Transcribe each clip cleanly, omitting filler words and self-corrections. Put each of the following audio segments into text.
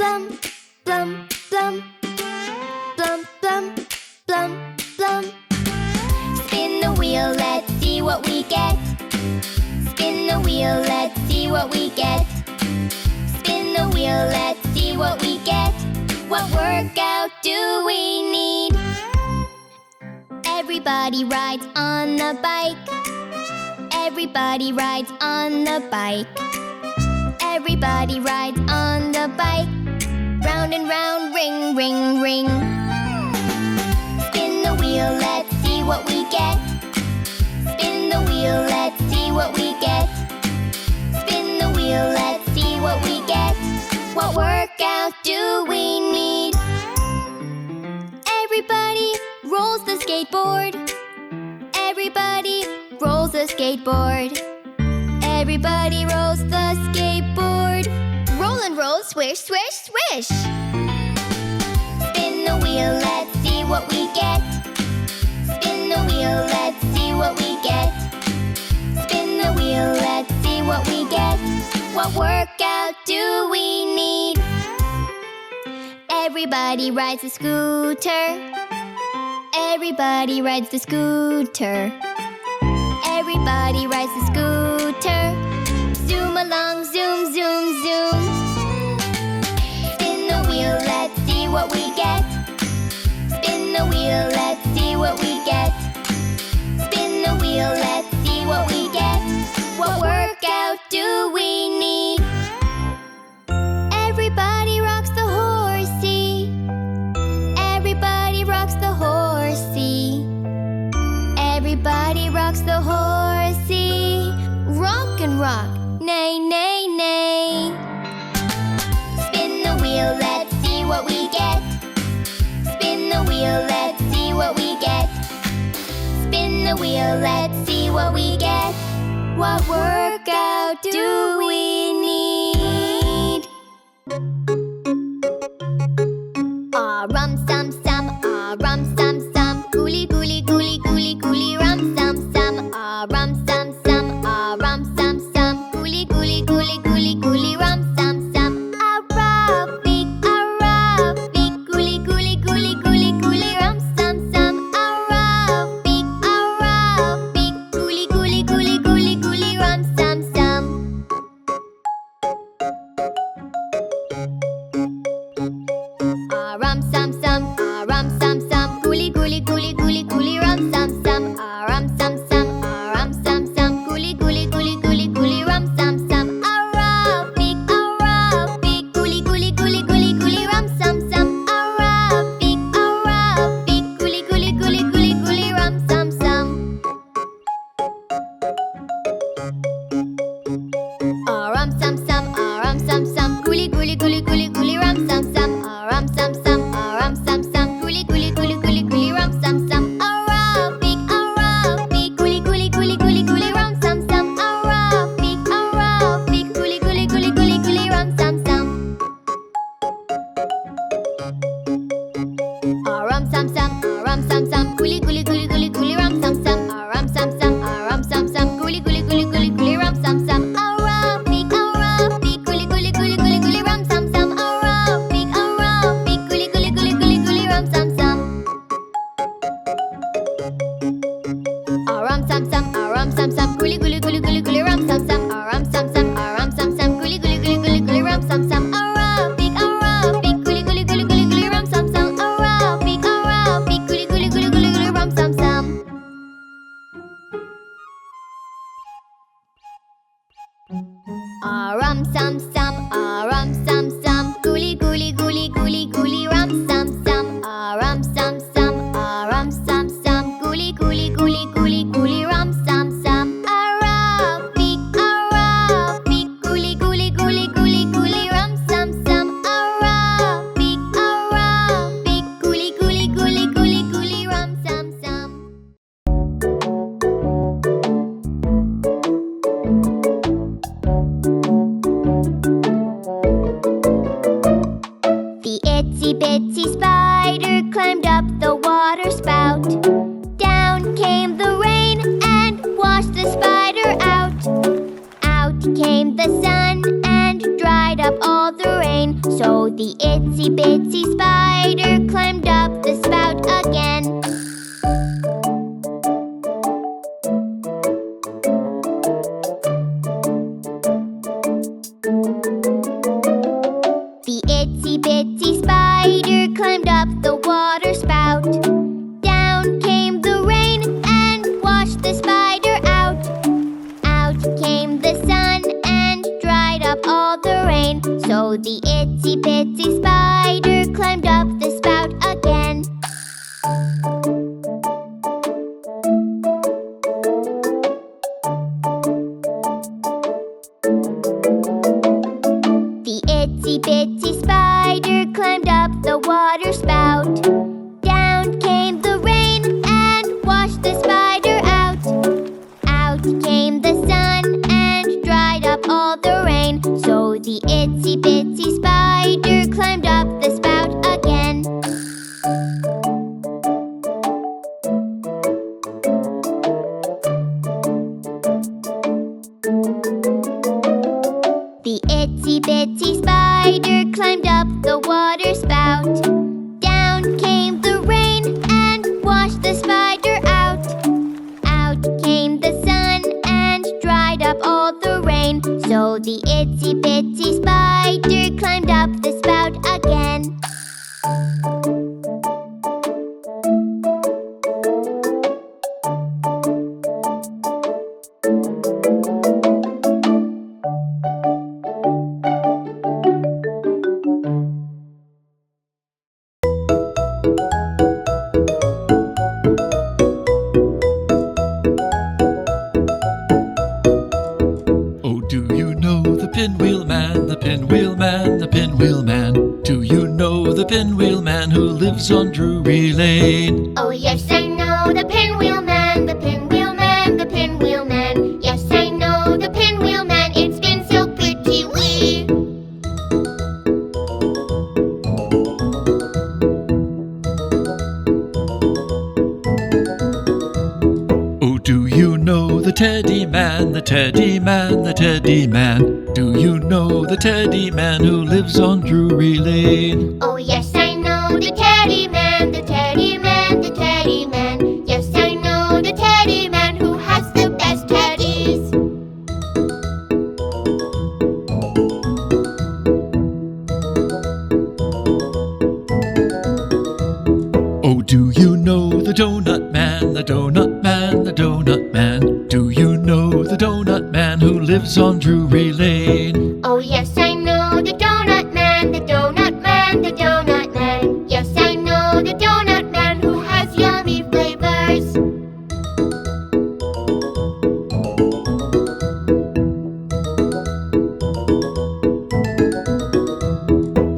blum, blum, blum. Blum, blum, blum, blum. Spin the wheel, let's see what we get. Spin the wheel, let's see what we get. Spin the wheel, let's see what we get. What workout do we need? Everybody rides on the bike. Everybody rides on the bike. Everybody rides on the bike. Round and round, ring, ring, ring. Spin the wheel, let's see what we get. Spin the wheel, let's see what we get. Spin the wheel, let's see what we get. What workout do we need? Everybody rolls the skateboard. Everybody rolls the skateboard. Everybody rolls the skateboard. Roll and roll, swish, swish, swish. Spin the wheel, let's see what we get. Spin the wheel, let's see what we get. Spin the wheel, let's see what we get. What workout do we need? Everybody rides a scooter. Everybody rides the scooter. Everybody rides the scooter. Zoom along, zoom, zoom, zoom. Spin the wheel, let's see what we get. Spin the wheel, let's see what we get. Spin the wheel, let's see what we get. What workout do we need? Everybody rocks the horsey. Everybody rocks the horsey. Everybody rocks the horsey. Rock and rock, nay, nay, nay. Spin the wheel, let's see what we get. Spin the wheel, let's see what we get. Spin the wheel, let's see what we get. What workout do we need? Ah, rum sum sum, ah, rum sum sum. Coolie, coolie, coolie, coolie, coolie, rum sum sum. Ah, rum sum sum, ah, rum sum sum. Coolie, coolie, coolie, coolie, coolie, rum sum sum. Aerobic, aerobic. Coolie, coolie, coolie, coolie, coolie, rum sum sum. Aerobic, aerobic. Coolie, coolie, coolie, coolie, coolie, rum sum sum. Ah, rum sum sum, ah, rum sum sum. Coolie, coolie, coolie, coolie, coolie, rum sum sum. Ah, rum sum sum, ah, rum sum sum. Coolie, coolie, coolie, coolie, coolie, rum sum sum. Aerobic, aerobic. Coolie, coolie, coolie, coolie, coolie, rum sum sum. Aerobic, aerobic. Coolie, coolie, coolie, coolie, coolie, rum sum sum. Ah, rum sum sum, ah, rum sum sum. Coolie, coolie, coolie, coolie, coolie, rum sum sum. Ah, rum sum sum, ah, rum sum sum. Coolie, coolie, coolie, coolie, coolie, rum sum sum. Aerobic, aerobic. Coolie, coolie, coolie, coolie, coolie, rum sum sum. Aerobic, aerobic. Coolie, coolie, coolie, coolie, coolie, rum sum sum. Ah, rum sum sum, ah, rum sum sum. Coolie, coolie, coolie, coolie, coolie, rum sum sum. Ah, rum sum sum, ah, rum sum sum. Coolie, coolie, coolie, coolie, coolie, rum sum sum. Aerobic, aerobic. Coolie, coolie, coolie, coolie, coolie, rum sum sum. Aerobic, aerobic. Coolie, coolie, coolie, coolie, coolie, rum sum sum. Ah, rum sum sum, ah, rum sum sum. Coolie, coolie, coolie, coolie, coolie, rum sum sum. Ah, rum sum sum, ah, rum sum sum. Coolie, coolie, coolie, coolie, coolie, rum sum sum. Aerobic, aerobic. Coolie, coolie, coolie, coolie, coolie, rum sum sum. Aerobic, aerobic. Coolie, coolie, coolie, coolie, coolie, rum sum sum. Ah, rum sum sum, ah, rum sum sum. Coolie, coolie, coolie, coolie, coolie, rum sum sum. Ah, rum sum sum, ah, rum sum sum. Coolie, coolie, coolie, coolie, coolie, rum sum sum. Aerobic, aerobic. Coolie, coolie, coolie, coolie, coolie, rum sum sum. Aerobic, aerobic. Coolie, coolie, coolie, coolie, coolie, rum sum sum. So the itsy bitsy spider climbed up the spout again. The itsy bitsy spider climbed up the water spout. Down came the rain and washed the spider out. Out came the sun and dried up all the rain. So the itsy bitsy spider climbed up the spout again. The itsy bitsy spider climbed up the water spout. Down came the rain and washed the spider out. Out came the sun and dried up all the rain. So the itsy bitsy spider climbed up the spout again. The itsy bitsy spider climbed up the water spout. Down came the rain and washed the spider out. Out came the sun and dried up all the rain. So the itsy bitsy spider climbed up the spout again. Oh, do you know the pinwheel man, the pinwheel man, the pinwheel man? Do you know the pinwheel man who lives on Drury Lane? Oh yes, I know the pinwheel man, the pinwheel man, the pinwheel man. Yes, I know the pinwheel man, it's been so pretty wee. Oh, do you know the teddy man, the teddy man, the teddy man? Do you know the teddy man who lives on Drury Lane? Oh yes, I know the teddy man, the teddy man, the teddy man. Yes, I know the teddy man who has the best teddies. Oh, do you know the donut man, the donut man, the donut man? Do you know the donut man who lives on Drury Lane? Oh yes, I know the donut man, the donut man, the donut man. Yes, I know the donut man who has yummy flavors.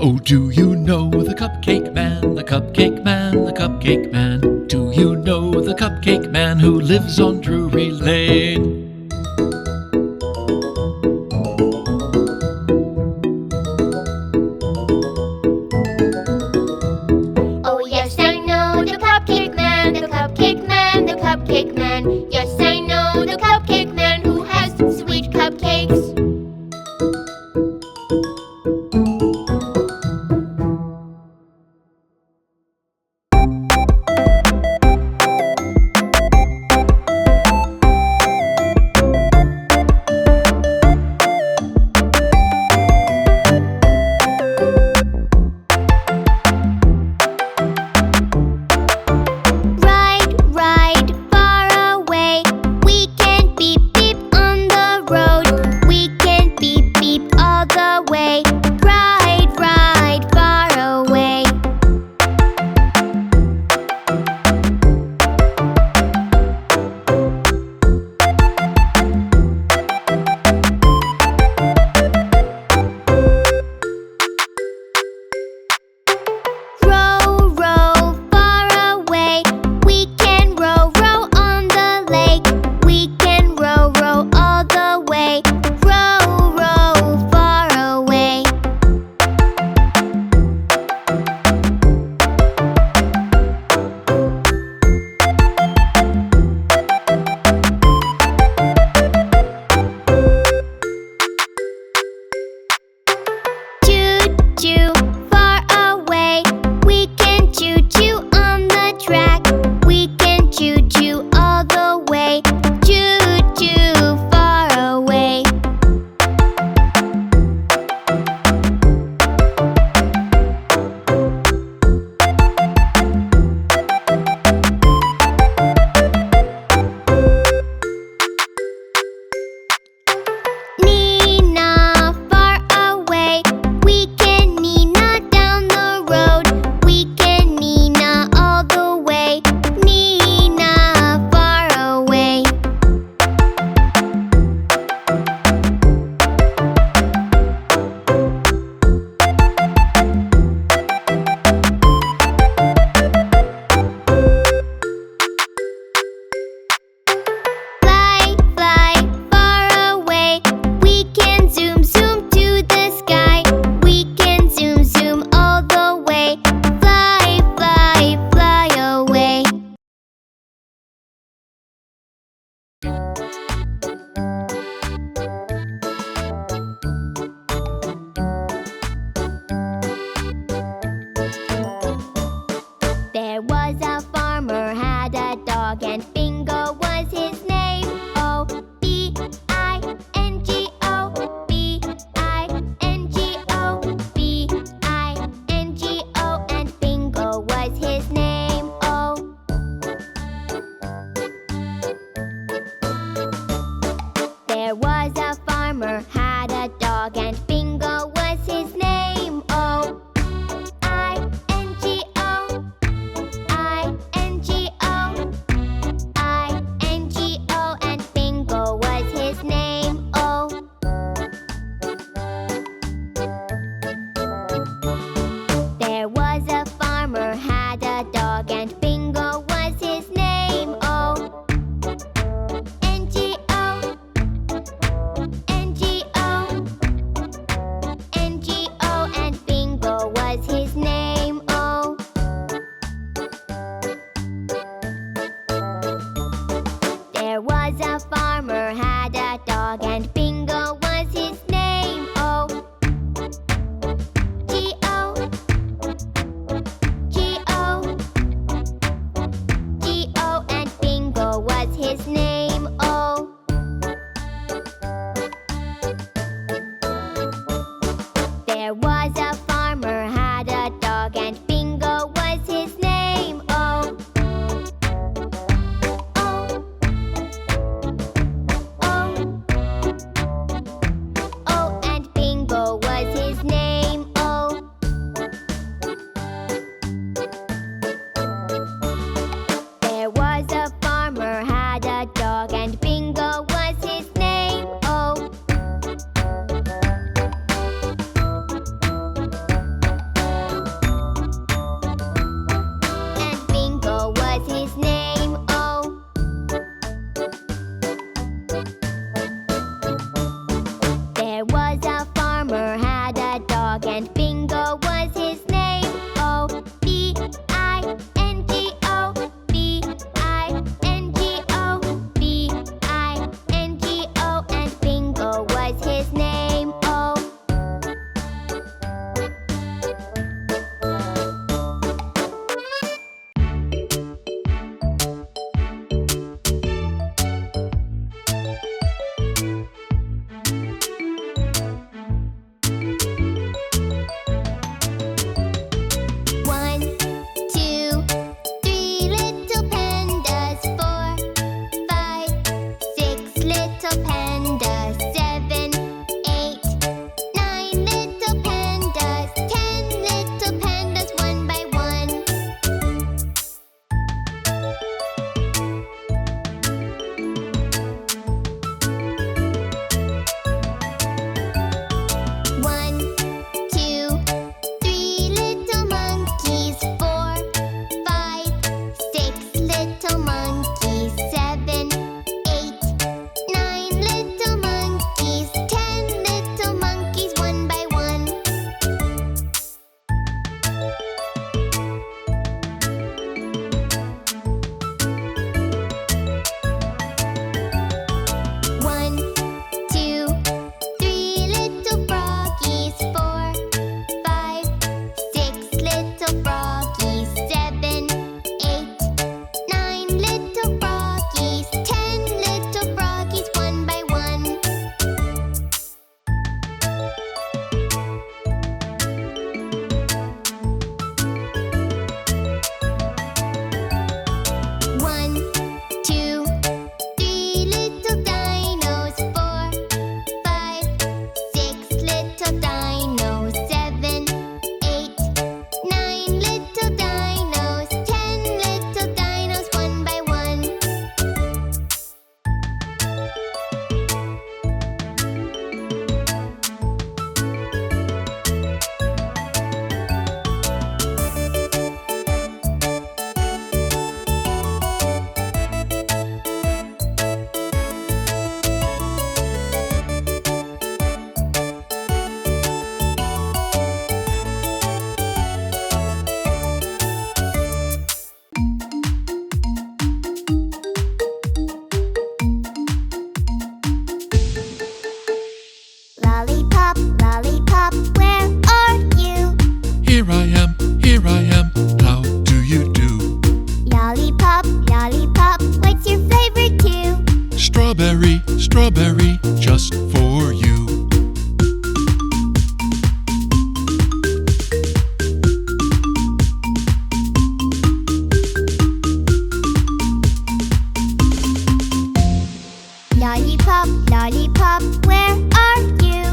Oh, do you know the cupcake man, the cupcake man, the cupcake man? Do you know the cupcake man who lives on Drury Lane? Oh yes, I know the cupcake man, the cupcake man, the cupcake man. Yes, I know the cupcake man who has sweet cupcakes. There was a farmer had a dog, and Bingo was his name. Oh, oh, oh, oh, and Bingo was his name. Oh, there was a farmer had a dog, and Bingo was his name. Oh, and Bingo was his name. Oh, there was a farmer had a dog, and Bingo was his name. Oh, B-I-N-G-O, B-I-N-G-O, B-I-N-G-O, and Bingo was his name. Oh, one, two, three little pandas, 4, 5, 6 little pandas, 7, 8, 9 little pandas, 10 little pandas, one by one. One, two, three little monkeys, 4, 5, 6 little monkeys, 7, 8, 9 little monkeys, 10 little monkeys, one by one. One, two, three little froggies, 4, 5, 6 little froggies, 7, 8, 9 little froggies, 10 little froggies, one by one. One, two, three little dinos, 4, 5, 6 little dinos, 7, 8, 9 little dinos, 10 little dinos, one by one. Lollipop, lollipop, where are you? Here I am, how do you do? Lollipop, lollipop, what's your favorite too? Strawberry, strawberry, just for you. Lollipop, lollipop, where are you?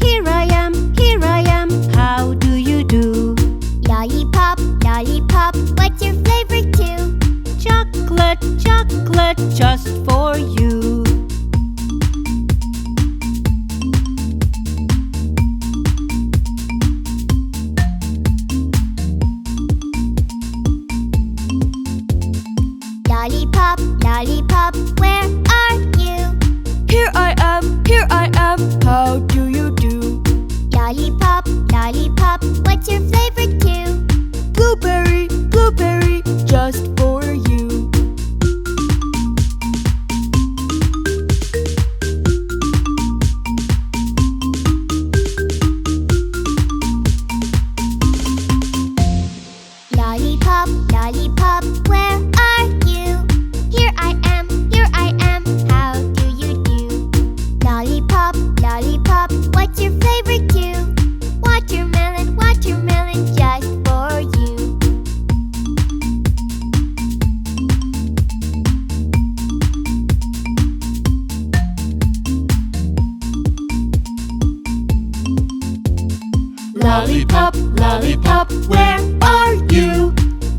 Here I am, how do you do? Lollipop, lollipop, what's your favorite too? Chocolate, chocolate, just for you. Lollipop, lollipop, where are you? Here I am, how do you do? Lollipop, lollipop, what's your favorite too? Blueberry, blueberry, just for you. Lollipop, lollipop, where are you? Here I am, how do you do? Lollipop, lollipop, what's your favorite too? Lollipop, lollipop, where are you?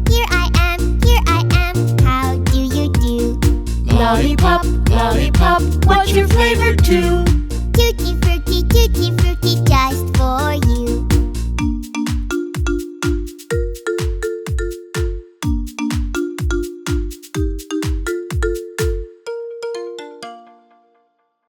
Here I am, how do you do? Lollipop, lollipop, what's your flavor too?